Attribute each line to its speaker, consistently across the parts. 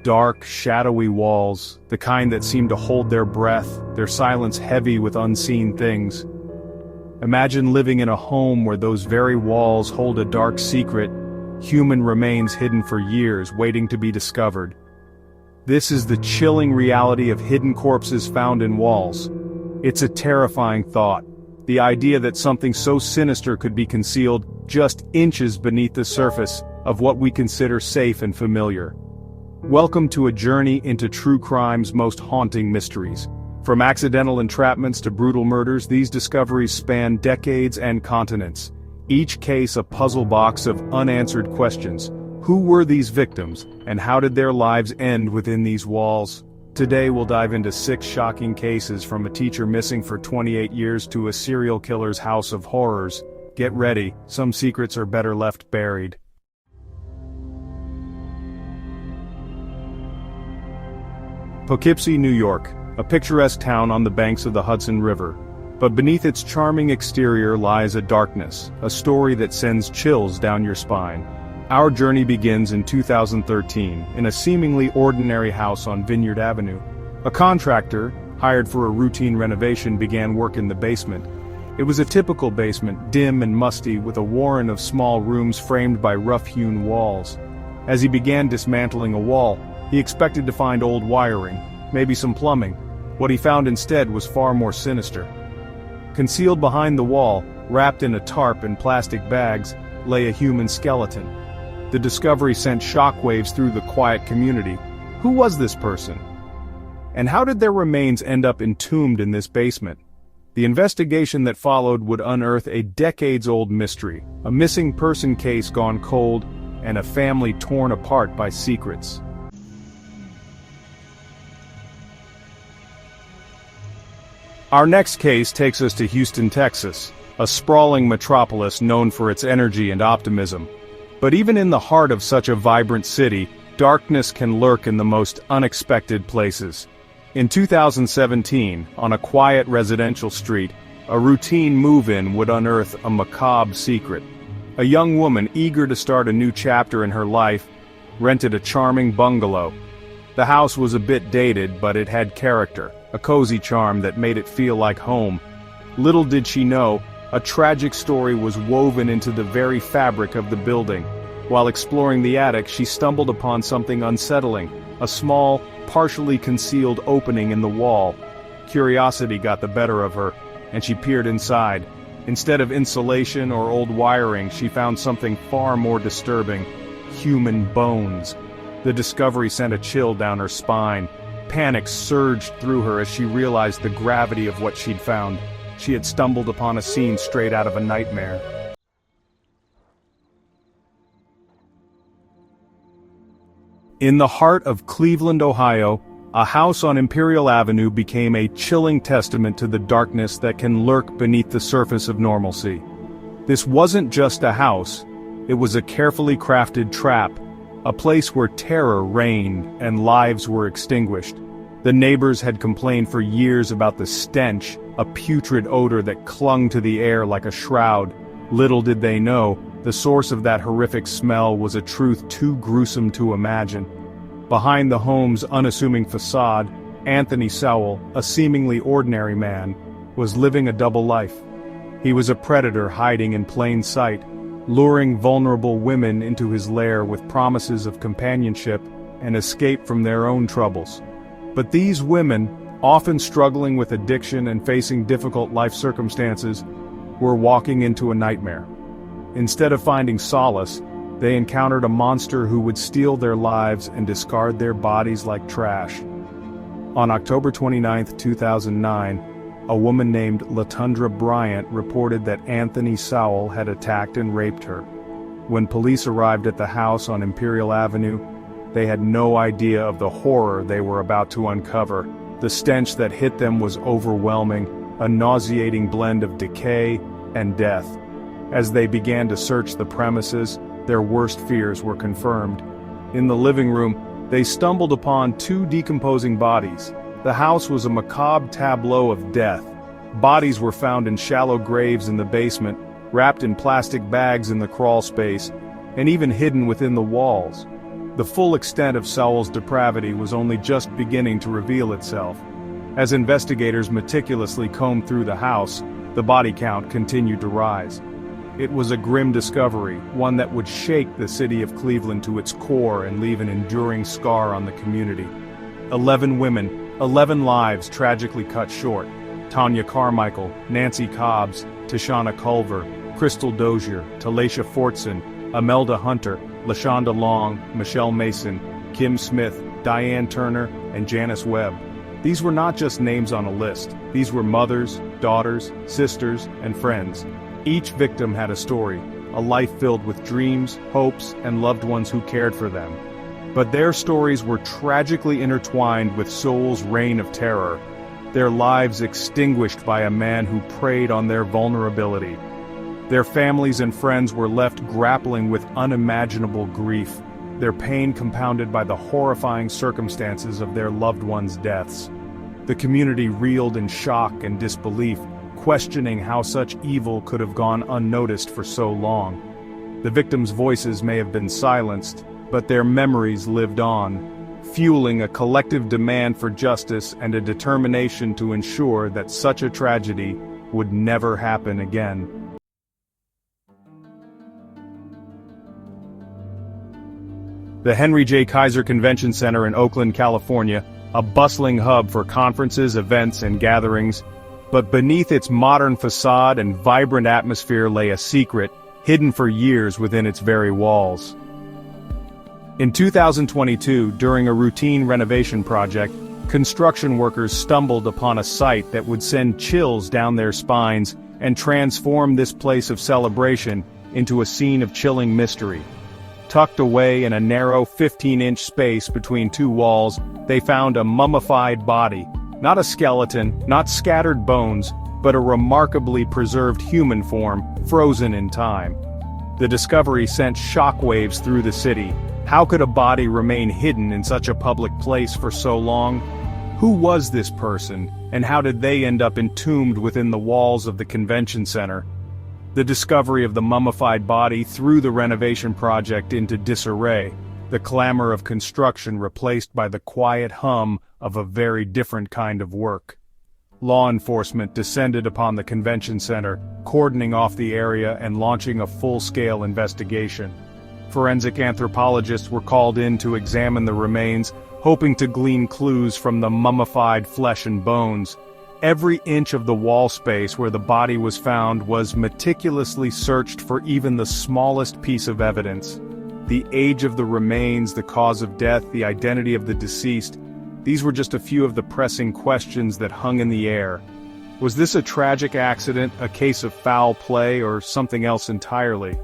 Speaker 1: Dark, shadowy walls, the kind that seem to hold their breath, their silence heavy with unseen things. Imagine living in a home where those very walls hold a dark secret, human remains hidden for years, waiting to be discovered. This is the chilling reality of hidden corpses found in walls. It's a terrifying thought, the idea that something so sinister could be concealed just inches beneath the surface of what we consider safe and familiar. Welcome to a journey into true crime's most haunting mysteries. From accidental entrapments to brutal murders, these discoveries span decades and continents. Each case a puzzle box of unanswered questions. Who were these victims, and how did their lives end within these walls? Today we'll dive into 6 shocking cases, from a teacher missing for 28 years to a serial killer's house of horrors. Get ready, some secrets are better left buried. Poughkeepsie, New York, a picturesque town on the banks of the Hudson River. But beneath its charming exterior lies a darkness, a story that sends chills down your spine. Our journey begins in 2013, in a seemingly ordinary house on Vineyard Avenue. A contractor, hired for a routine renovation, began work in the basement. It was a typical basement, dim and musty, with a warren of small rooms framed by rough-hewn walls. As he began dismantling a wall, he expected to find old wiring, maybe some plumbing. What he found instead was far more sinister. Concealed behind the wall, wrapped in a tarp and plastic bags, lay a human skeleton. The discovery sent shockwaves through the quiet community. Who was this person? And how did their remains end up entombed in this basement? The investigation that followed would unearth a decades-old mystery, a missing person case gone cold, and a family torn apart by secrets. Our next case takes us to Houston, Texas, a sprawling metropolis known for its energy and optimism. But even in the heart of such a vibrant city, darkness can lurk in the most unexpected places. In 2017, on a quiet residential street, a routine move-in would unearth a macabre secret. A young woman eager to start a new chapter in her life rented a charming bungalow. The house was a bit dated, but it had character, a cozy charm that made it feel like home. Little did she know, a tragic story was woven into the very fabric of the building. While exploring the attic, she stumbled upon something unsettling, a small, partially concealed opening in the wall. Curiosity got the better of her, and she peered inside. Instead of insulation or old wiring, she found something far more disturbing: human bones. The discovery sent a chill down her spine. Panic surged through her as she realized the gravity of what she'd found. She had stumbled upon a scene straight out of a nightmare. In the heart of Cleveland, Ohio, a house on Imperial Avenue became a chilling testament to the darkness that can lurk beneath the surface of normalcy. This wasn't just a house, it was a carefully crafted trap, a place where terror reigned and lives were extinguished. The neighbors had complained for years about the stench, a putrid odor that clung to the air like a shroud. Little did they know, the source of that horrific smell was a truth too gruesome to imagine. Behind the home's unassuming facade, Anthony Sowell, a seemingly ordinary man, was living a double life. He was a predator hiding in plain sight, luring vulnerable women into his lair with promises of companionship and escape from their own troubles. But these women, often struggling with addiction and facing difficult life circumstances, were walking into a nightmare. Instead of finding solace, they encountered a monster who would steal their lives and discard their bodies like trash. On October 29, 2009, a woman named LaTundra Bryant reported that Anthony Sowell had attacked and raped her. When police arrived at the house on Imperial Avenue, they had no idea of the horror they were about to uncover. The stench that hit them was overwhelming, a nauseating blend of decay and death. As they began to search the premises, their worst fears were confirmed. In the living room, they stumbled upon 2 decomposing bodies. The house was a macabre tableau of death. Bodies were found in shallow graves in the basement, wrapped in plastic bags in the crawl space, and even hidden within the walls. The full extent of Sowell's depravity was only just beginning to reveal itself. As investigators meticulously combed through the house, the body count continued to rise. It was a grim discovery, one that would shake the city of Cleveland to its core and leave an enduring scar on the community. 11 women, 11 lives tragically cut short. Tanya Carmichael, Nancy Cobbs, Tishana Culver, Crystal Dozier, Talacia Fortson, Imelda Hunter, LaShonda Long, Michelle Mason, Kim Smith, Diane Turner, and Janice Webb. These were not just names on a list. These were mothers, daughters, sisters, and friends. Each victim had a story, a life filled with dreams, hopes, and loved ones who cared for them. But their stories were tragically intertwined with Sowell's reign of terror, their lives extinguished by a man who preyed on their vulnerability. Their families and friends were left grappling with unimaginable grief, their pain compounded by the horrifying circumstances of their loved ones' deaths. The community reeled in shock and disbelief, questioning how such evil could have gone unnoticed for so long. The victims' voices may have been silenced, but their memories lived on, fueling a collective demand for justice and a determination to ensure that such a tragedy would never happen again. The Henry J. Kaiser Convention Center in Oakland, California, a bustling hub for conferences, events, and gatherings. But beneath its modern facade and vibrant atmosphere lay a secret, hidden for years within its very walls. In 2022, during a routine renovation project, construction workers stumbled upon a sight that would send chills down their spines and transform this place of celebration into a scene of chilling mystery. Tucked away in a narrow 15-inch space between two walls, they found a mummified body. Not a skeleton, not scattered bones, but a remarkably preserved human form, frozen in time. The discovery sent shockwaves through the city. How could a body remain hidden in such a public place for so long? Who was this person, and how did they end up entombed within the walls of the convention center? The discovery of the mummified body threw the renovation project into disarray, the clamor of construction replaced by the quiet hum of a very different kind of work. Law enforcement descended upon the convention center, cordoning off the area and launching a full-scale investigation. Forensic anthropologists were called in to examine the remains, hoping to glean clues from the mummified flesh and bones. Every inch of the wall space where the body was found was meticulously searched for even the smallest piece of evidence. The age of the remains, the cause of death, the identity of the deceased, these were just a few of the pressing questions that hung in the air. Was this a tragic accident, a case of foul play, or something else entirely?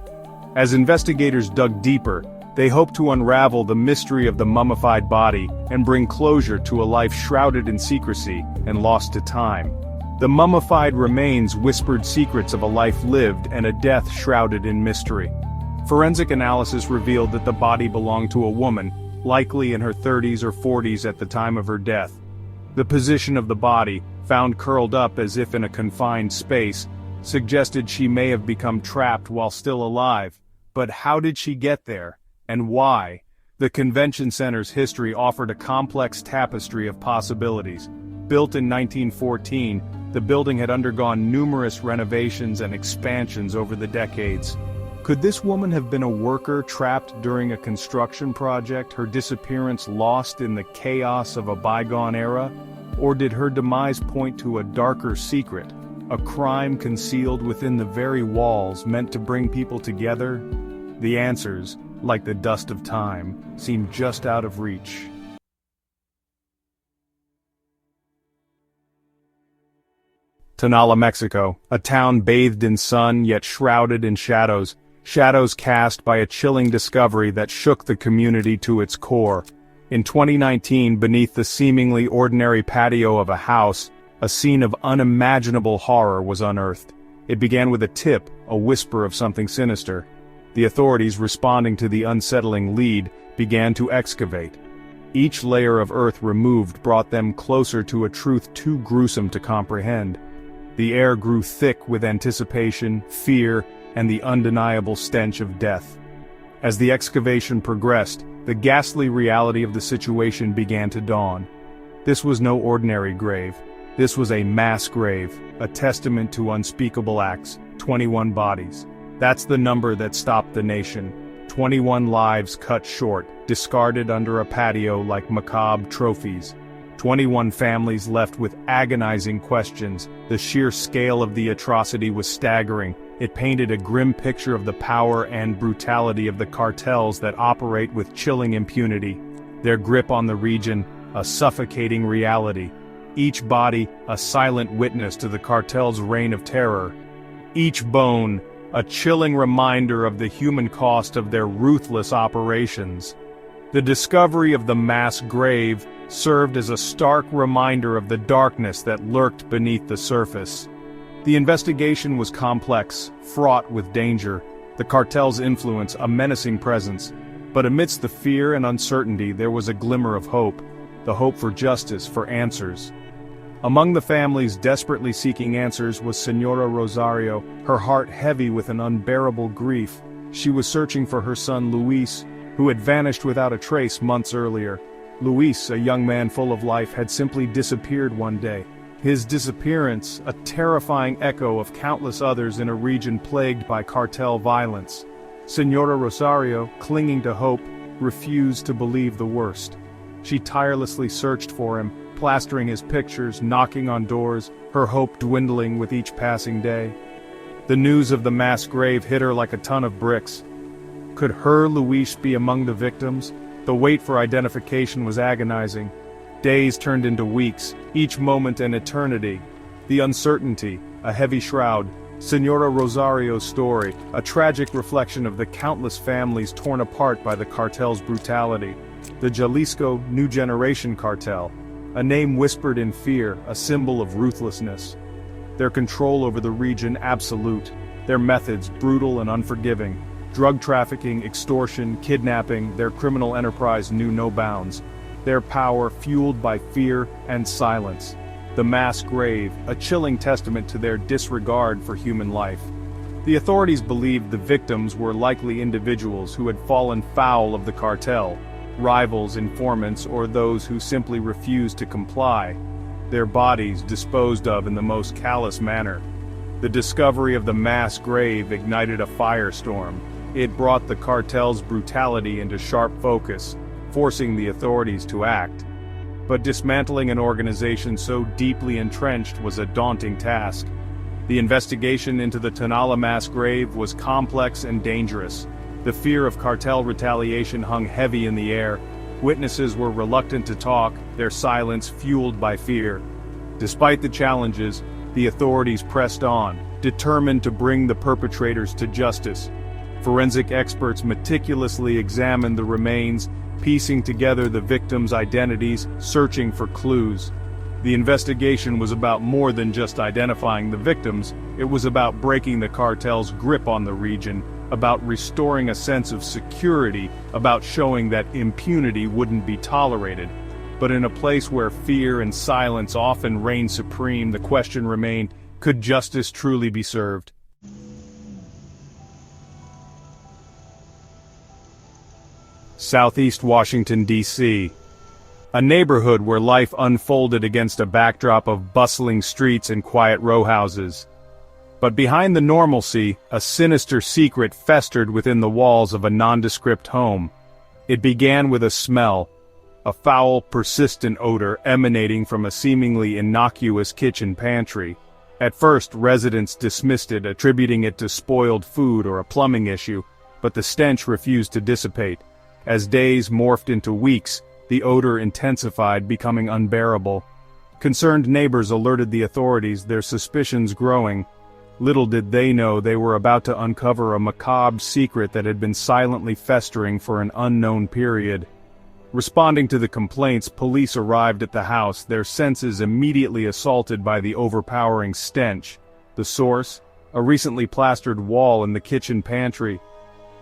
Speaker 1: As investigators dug deeper, they hoped to unravel the mystery of the mummified body and bring closure to a life shrouded in secrecy and lost to time. The mummified remains whispered secrets of a life lived and a death shrouded in mystery. Forensic analysis revealed that the body belonged to a woman, likely in her 30s or 40s at the time of her death. The position of the body, found curled up as if in a confined space, suggested she may have become trapped while still alive. But how did she get there? And why? The convention center's history offered a complex tapestry of possibilities. Built in 1914, the building had undergone numerous renovations and expansions over the decades. Could this woman have been a worker trapped during a construction project, her disappearance lost in the chaos of a bygone era? Or did her demise point to a darker secret, a crime concealed within the very walls meant to bring people together? The answers, like the dust of time, seem just out of reach. Tonala, Mexico, a town bathed in sun yet shrouded in shadows, shadows cast by a chilling discovery that shook the community to its core. In 2019, beneath the seemingly ordinary patio of a house, a scene of unimaginable horror was unearthed. It began with a tip, a whisper of something sinister. The authorities, responding to the unsettling lead, began to excavate. Each layer of earth removed brought them closer to a truth too gruesome to comprehend. The air grew thick with anticipation, fear, and the undeniable stench of death. As the excavation progressed, the ghastly reality of the situation began to dawn. This was no ordinary grave. This was a mass grave, a testament to unspeakable acts, 21 bodies. That's the number that stopped the nation. 21 lives cut short, discarded under a patio like macabre trophies. 21 families left with agonizing questions. The sheer scale of the atrocity was staggering. It painted a grim picture of the power and brutality of the cartels that operate with chilling impunity. Their grip on the region, a suffocating reality. Each body, a silent witness to the cartel's reign of terror. Each bone, a chilling reminder of the human cost of their ruthless operations. The discovery of the mass grave served as a stark reminder of the darkness that lurked beneath the surface. The investigation was complex, fraught with danger, the cartel's influence a menacing presence. But amidst the fear and uncertainty there was a glimmer of hope, the hope for justice, for answers. Among the families desperately seeking answers was Señora Rosario, her heart heavy with an unbearable grief. She was searching for her son Luis, who had vanished without a trace months earlier. Luis, a young man full of life, had simply disappeared one day. His disappearance, a terrifying echo of countless others in a region plagued by cartel violence. Señora Rosario, clinging to hope, refused to believe the worst. She tirelessly searched for him, plastering his pictures, knocking on doors, her hope dwindling with each passing day. The news of the mass grave hit her like a ton of bricks. Could her Luis be among the victims? The wait for identification was agonizing. Days turned into weeks, each moment an eternity. The uncertainty, a heavy shroud. Señora Rosario's story, a tragic reflection of the countless families torn apart by the cartel's brutality. The Jalisco New Generation Cartel, a name whispered in fear, a symbol of ruthlessness. Their control over the region absolute, their methods brutal and unforgiving. Drug trafficking, extortion, kidnapping, their criminal enterprise knew no bounds. Their power fueled by fear and silence. The mass grave, a chilling testament to their disregard for human life. The authorities believed the victims were likely individuals who had fallen foul of the cartel, rivals, informants, or those who simply refused to comply. Their bodies disposed of in the most callous manner. The discovery of the mass grave ignited a firestorm. It brought the cartel's brutality into sharp focus, forcing the authorities to act. But dismantling an organization so deeply entrenched was a daunting task. The investigation into the Tonala mass grave was complex and dangerous. The fear of cartel retaliation hung heavy in the air. Witnesses were reluctant to talk, their silence fueled by fear. Despite the challenges, the authorities pressed on, determined to bring the perpetrators to justice. Forensic experts meticulously examined the remains, piecing together the victims' identities, searching for clues. The investigation was about more than just identifying the victims. It was about breaking the cartel's grip on the region, about restoring a sense of security, about showing that impunity wouldn't be tolerated. But in a place where fear and silence often reign supreme, the question remained, could justice truly be served? Southeast Washington, D.C. A neighborhood where life unfolded against a backdrop of bustling streets and quiet row houses. But behind the normalcy, a sinister secret festered within the walls of a nondescript home. It began with a smell, a foul, persistent odor emanating from a seemingly innocuous kitchen pantry. At first, residents dismissed it, attributing it to spoiled food or a plumbing issue, but the stench refused to dissipate. As days morphed into weeks, the odor intensified, becoming unbearable. Concerned neighbors alerted the authorities, their suspicions growing. Little did they know they were about to uncover a macabre secret that had been silently festering for an unknown period. Responding to the complaints, police arrived at the house, their senses immediately assaulted by the overpowering stench. The source? A recently plastered wall in the kitchen pantry.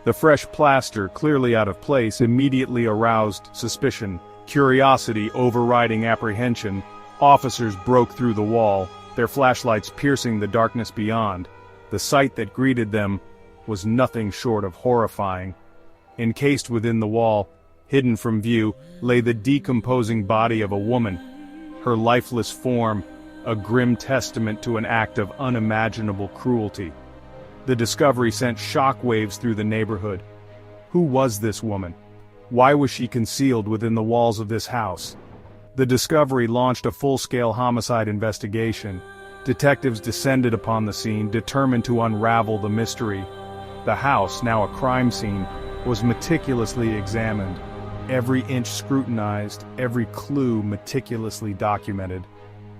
Speaker 1: The fresh plaster, clearly out of place, immediately aroused suspicion. Curiosity overriding apprehension, officers broke through the wall, their flashlights piercing the darkness beyond. The sight that greeted them was nothing short of horrifying. Encased within the wall, hidden from view, lay the decomposing body of a woman. Her lifeless form, a grim testament to an act of unimaginable cruelty. The discovery sent shockwaves through the neighborhood. Who was this woman? Why was she concealed within the walls of this house? The discovery launched a full-scale homicide investigation. Detectives descended upon the scene, determined to unravel the mystery. The house, now a crime scene, was meticulously examined. Every inch scrutinized, every clue meticulously documented.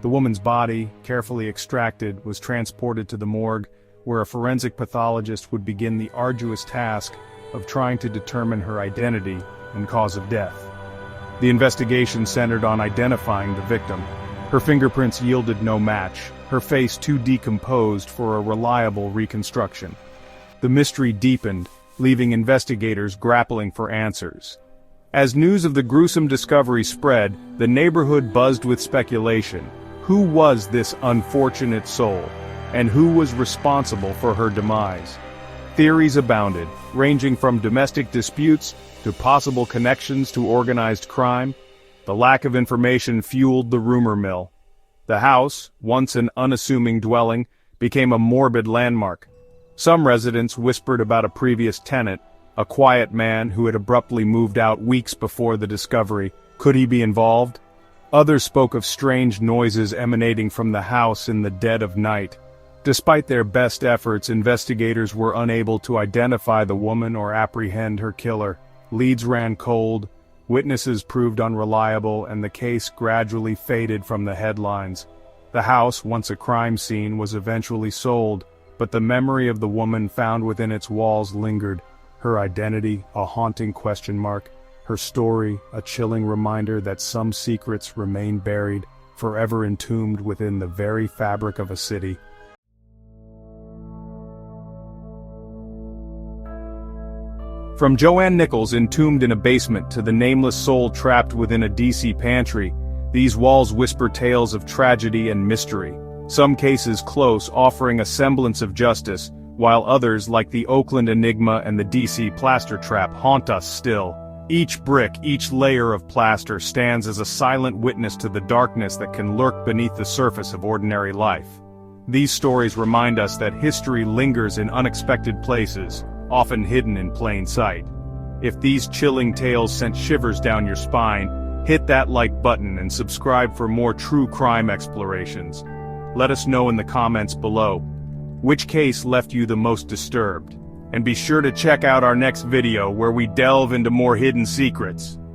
Speaker 1: The woman's body, carefully extracted, was transported to the morgue, where a forensic pathologist would begin the arduous task of trying to determine her identity and cause of death. The investigation centered on identifying the victim. Her fingerprints yielded no match, her face too decomposed for a reliable reconstruction. The mystery deepened, leaving investigators grappling for answers. As news of the gruesome discovery spread, the neighborhood buzzed with speculation. Who was this unfortunate soul? And who was responsible for her demise? Theories abounded, ranging from domestic disputes to possible connections to organized crime. The lack of information fueled the rumor mill. The house, once an unassuming dwelling, became a morbid landmark. Some residents whispered about a previous tenant, a quiet man who had abruptly moved out weeks before the discovery. Could he be involved? Others spoke of strange noises emanating from the house in the dead of night. Despite their best efforts, investigators were unable to identify the woman or apprehend her killer. Leads ran cold, witnesses proved unreliable, and the case gradually faded from the headlines. The house, once a crime scene, was eventually sold, but the memory of the woman found within its walls lingered. Her identity, a haunting question mark. Her story, a chilling reminder that some secrets remain buried, forever entombed within the very fabric of a city. From Joann Nichols entombed in a basement to the nameless soul trapped within a DC pantry, these walls whisper tales of tragedy and mystery. Some cases close, offering a semblance of justice, while others, like the Oakland Enigma and the DC plaster trap, haunt us still. Each brick, each layer of plaster stands as a silent witness to the darkness that can lurk beneath the surface of ordinary life. These stories remind us that history lingers in unexpected places, often hidden in plain sight. If these chilling tales sent shivers down your spine, hit that like button and subscribe for more true crime explorations. Let us know in the comments below which case left you the most disturbed. And be sure to check out our next video where we delve into more hidden secrets.